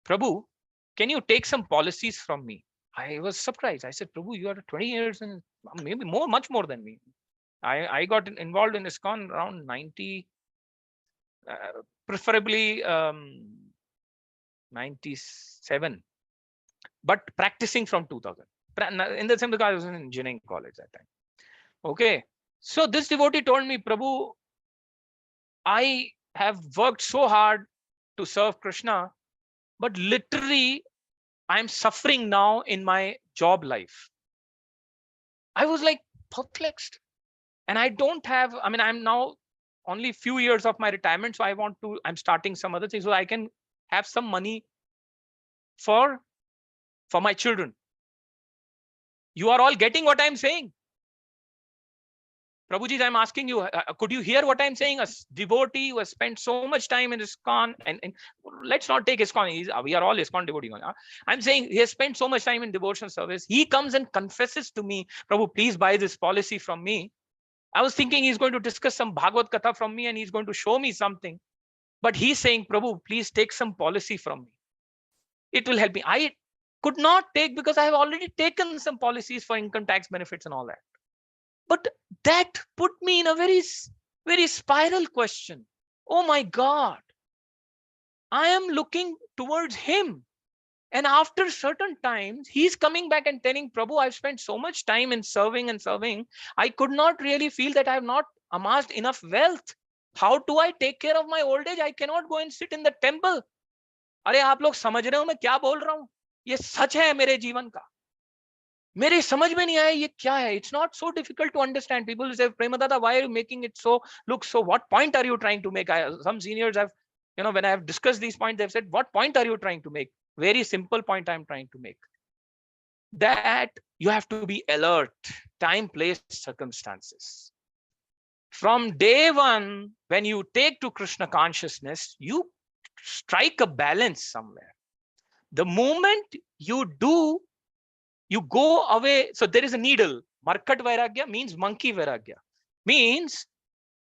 Prabhu, can you take some policies from me? I was surprised. I said, Prabhu, you are 20 years and maybe much more than me. I got involved in ISKCON around 90, preferably 97, but practicing from 2000. In the same, because I was in engineering college that time. Okay. So this devotee told me, Prabhu, I have worked so hard to serve Krishna, but literally I'm suffering now in my job life. I was like perplexed. And I don't have, I'm now only a few years of my retirement. So I'm starting some other things so I can have some money for my children. You are all getting what I'm saying? Prabhuji, I'm asking you, could you hear what I'm saying? A devotee who has spent so much time in ISKCON, and let's not take ISKCON, we are all ISKCON devotees. I'm saying he has spent so much time in devotional service. He comes and confesses to me, Prabhu, please buy this policy from me. I was thinking he's going to discuss some Bhagavad Katha from me and he's going to show me something. But he's saying, Prabhu, please take some policy from me. It will help me. I could not take because I have already taken some policies for income tax benefits and all that. But that put me in a very spiral question. Oh my God. I am looking towards him. And after certain times, he's coming back and telling, Prabhu, I've spent so much time in serving and serving. I could not really feel that I have not amassed enough wealth. How do I take care of my old age? I cannot go and sit in the temple. अरे आप लोग समझ रहे हो मैं क्या बोल रहा हूँ? ये सच है मेरे जीवन का. मेरे समझ में नहीं आया ये क्या है. It's not so difficult to understand. People say, Premadada, why are you making it so look so? What point are you trying to make? Some seniors have, when I have discussed these points, they've said, what point are you trying to make? Very simple point I'm trying to make. That you have to be alert. Time, place, circumstances. From day one, when you take to Krishna consciousness, you strike a balance somewhere. The moment you do, you go away. So there is a needle. Markat Vairagya means monkey Vairagya. Means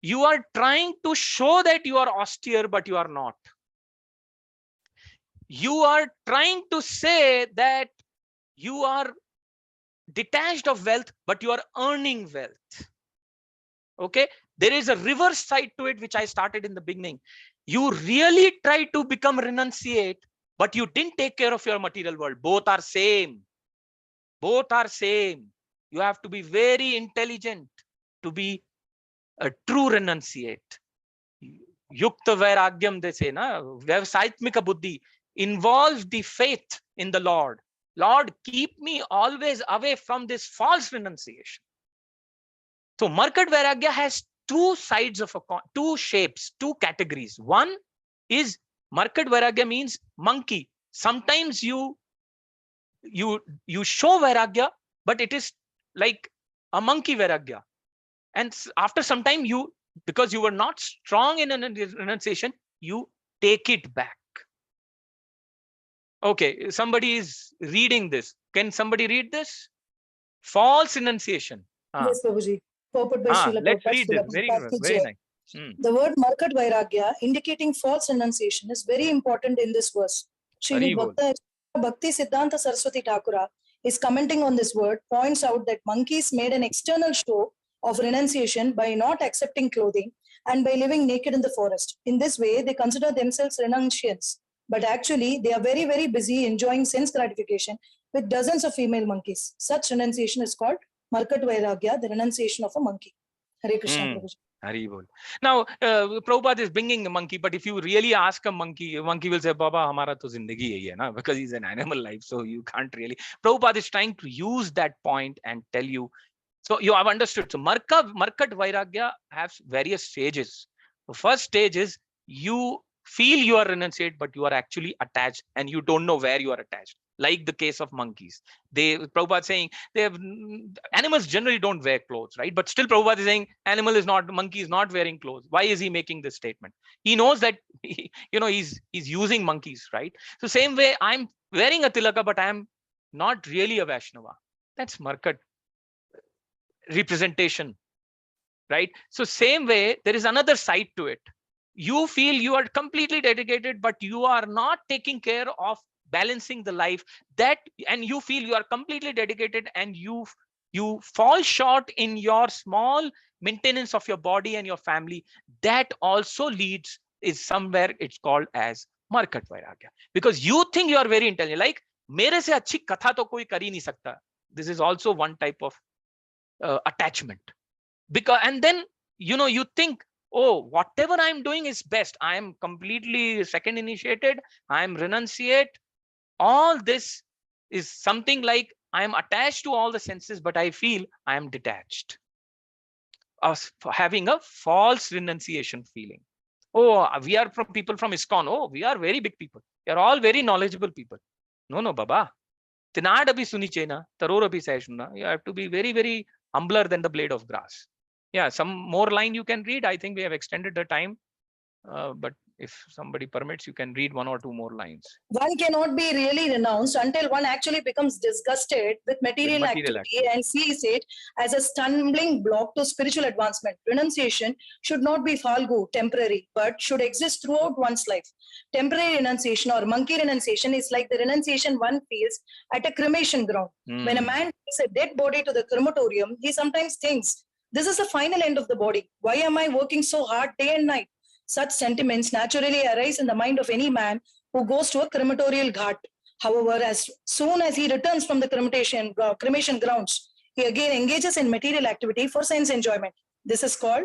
you are trying to show that you are austere, but you are not. You are trying to say that you are detached of wealth, but you are earning wealth. Okay, there is a reverse side to it, which I started in the beginning. You really try to become renunciate, but you didn't take care of your material world. Both are same. Both are same. You have to be very intelligent to be a true renunciate. Yukta vairagyam, they say, na? Vyavsaitmika buddhi involves the faith in the Lord. Lord, keep me always away from this false renunciation. So Markat Vairagya has two sides of a coin, two shapes, two categories. One is Markat Vairagya means monkey. Sometimes you show Vairagya, but it is like a monkey Vairagya. And after some time, because you were not strong in an renunciation, you take it back. Okay, somebody is reading this. Can somebody read this? False renunciation. Yes, Prabhuji. Purport by Srila Let's Prabhupada, read Srila this. Very Prabhupada good. ki Very jai. nice. The word Markat Vairagya, indicating false renunciation, is very important in this verse. Srila Bhakti Siddhanta Saraswati Thakura is commenting on this word, points out that monkeys made an external show of renunciation by not accepting clothing and by living naked in the forest. In this way, they consider themselves renunciants, but actually they are very, very busy enjoying sense gratification with dozens of female monkeys. Such renunciation is called Markat Vairagya, the renunciation of a monkey. Hare Krishna, Prabhuji. Hari bol. Now, Prabhupada is bringing a monkey, but if you really ask a monkey will say, Baba, hamara to zindagi hai na, because he's an animal life, so you can't really. Prabhupada is trying to use that point and tell you. So you have understood. So Markat Vairagya has various stages. The first stage is you feel you are renunciate, but you are actually attached and you don't know where you are attached. Like the case of monkeys. Prabhupada saying animals generally don't wear clothes, right? But still Prabhupada is saying monkey is not wearing clothes. Why is he making this statement? He knows that he's using monkeys, right? So same way, I'm wearing a tilaka, but I'm not really a Vaishnava. That's Markat representation, right? So same way, there is another side to it. You feel you are completely dedicated, but you are not taking care of balancing the life and you feel you are completely dedicated and you fall short in your small maintenance of your body and your family. That also is somewhere it's called as Markat Vairagya, because you think you are very intelligent, like mere se achhi katha to koi kar hi nahi sakta. This is also one type of attachment, and then you think, oh, whatever I'm doing is best. I am completely second initiated. I am renunciate. All this is something like I am attached to all the senses, but I feel I am detached. Having a false renunciation feeling. Oh, we are from people from ISKCON. Oh, we are very big people. We are all very knowledgeable people. No, Baba. Tinad abhi suni chena, taror abhi sahishuna. You have to be very, very humbler than the blade of grass. Yeah, some more line you can read. I think we have extended the time, but if somebody permits, you can read one or two more lines. One cannot be really renounced until one actually becomes disgusted with material activity and sees it as a stumbling block to spiritual advancement. Renunciation should not be falgu, temporary, but should exist throughout one's life. Temporary renunciation or monkey renunciation is like the renunciation one feels at a cremation ground. When a man takes a dead body to the crematorium, he sometimes thinks, this is the final end of the body. Why am I working so hard day and night? Such sentiments naturally arise in the mind of any man who goes to a crematorial ghat. However, as soon as he returns from the cremation grounds, he again engages in material activity for sense enjoyment. This is called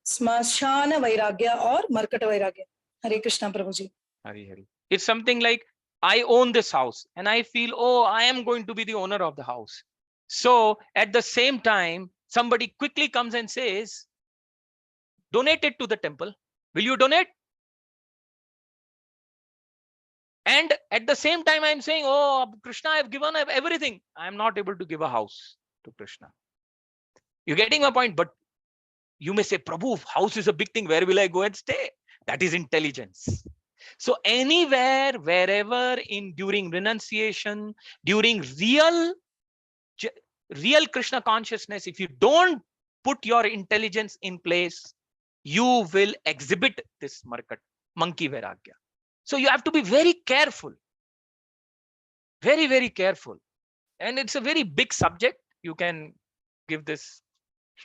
Smashana Vairagya or Markata Vairagya. Hare Krishna, Prabhuji. Hari. It's something like, I own this house and I feel, oh, I am going to be the owner of the house. So at the same time, somebody quickly comes and says, donate it to the temple. Will you donate? And at the same time, I'm saying, oh, Krishna, I've given everything. I'm not able to give a house to Krishna. You're getting my point? But you may say, Prabhu, house is a big thing. Where will I go and stay? That is intelligence. So anywhere, wherever, during renunciation, during real Krishna consciousness, if you don't put your intelligence in place, you will exhibit this monkey vairagya. So you have to be very careful. Very, very careful. And it's a very big subject. You can give this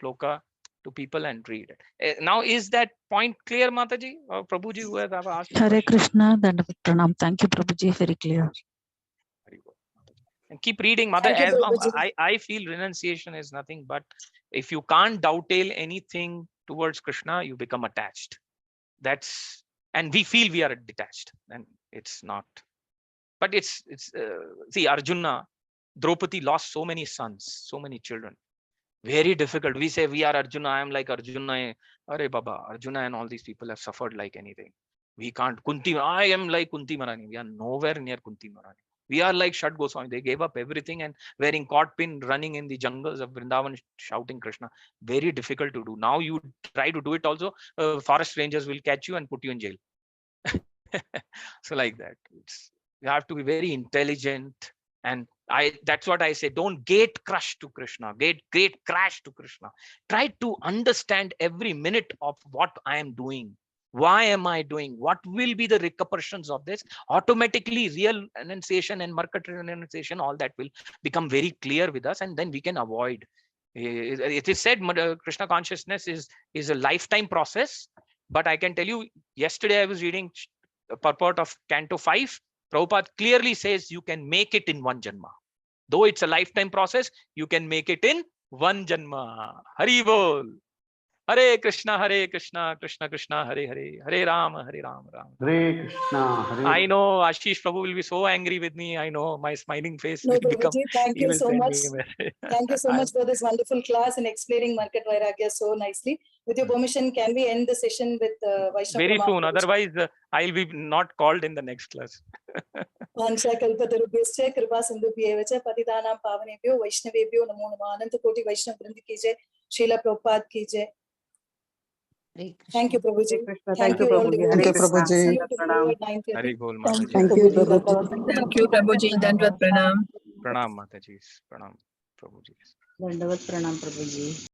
shloka to people and read it. Now, is that point clear, Mataji or Prabhuji, who has asked? Hare Krishna, Dandavat Pranam. Thank you, Prabhuji. Very clear. Very good. And keep reading, Mother. Thank you, As long Prabhuji. I feel renunciation is nothing but if you can't dovetail anything towards Krishna, you become attached. That's, and we feel we are detached, and it's not. But it's see, Arjuna, Draupadi lost so many sons, so many children. Very difficult. We say we are Arjuna. I am like Arjuna. Arey Baba, Arjuna and all these people have suffered like anything. We can't. Kunti, I am like Kunti Marani. We are nowhere near Kunti Marani. We are like Shad Goswami. They gave up everything and wearing caught pin, running in the jungles of Vrindavan, shouting Krishna. Very difficult to do. Now you try to do it also. Forest rangers will catch you and put you in jail. So like that. You have to be very intelligent. And that's what I say. Don't gate crush to Krishna. Gate crash to Krishna. Try to understand every minute of what I am doing. Why am I doing? What will be the repercussions of this? Automatically, real renunciation and market renunciation, all that will become very clear with us, and then we can avoid. It is said Krishna consciousness is a lifetime process. But I can tell you, yesterday I was reading the purport of Canto 5. Prabhupada clearly says you can make it in one janma. Though it's a lifetime process, you can make it in one janma. Hari bol. Hare Krishna, Krishna Krishna, Hare Hare, Hare Ram, Ram. Hare Krishna, Hare. I know Ashish Prabhu will be so angry with me. I know my smiling face No, will become. Prabhuji, thank He you will so send much. me a message. Thank you so much for this wonderful class and explaining Market Vairagya so nicely. With your permission, can we end the session with Vaishnava Very Pramana, soon. Prabhuji? Otherwise, I'll be not called in the next class. Vanchakalpatarubhyascha kripa sindhubhyeva cha patitanam pavanebhyo Vaishnavebhyo namo namah. Ananta koti Vaishnav Vrind ki jai. Srila Prabhupada ki jai. Thank you, Prabhuji. Thank you, all Prabhuji. devotees. Hare Krishna. See you tomorrow at 9:30. Hari Bol Thank Mataji. you, Thank you, Prabhuji. Prabhuji. Thank you, Prabhuji. Dandvat Pranam. Pranam Mataji. Pranam Prabhuji. Dandvat Pranam, Prabhuji.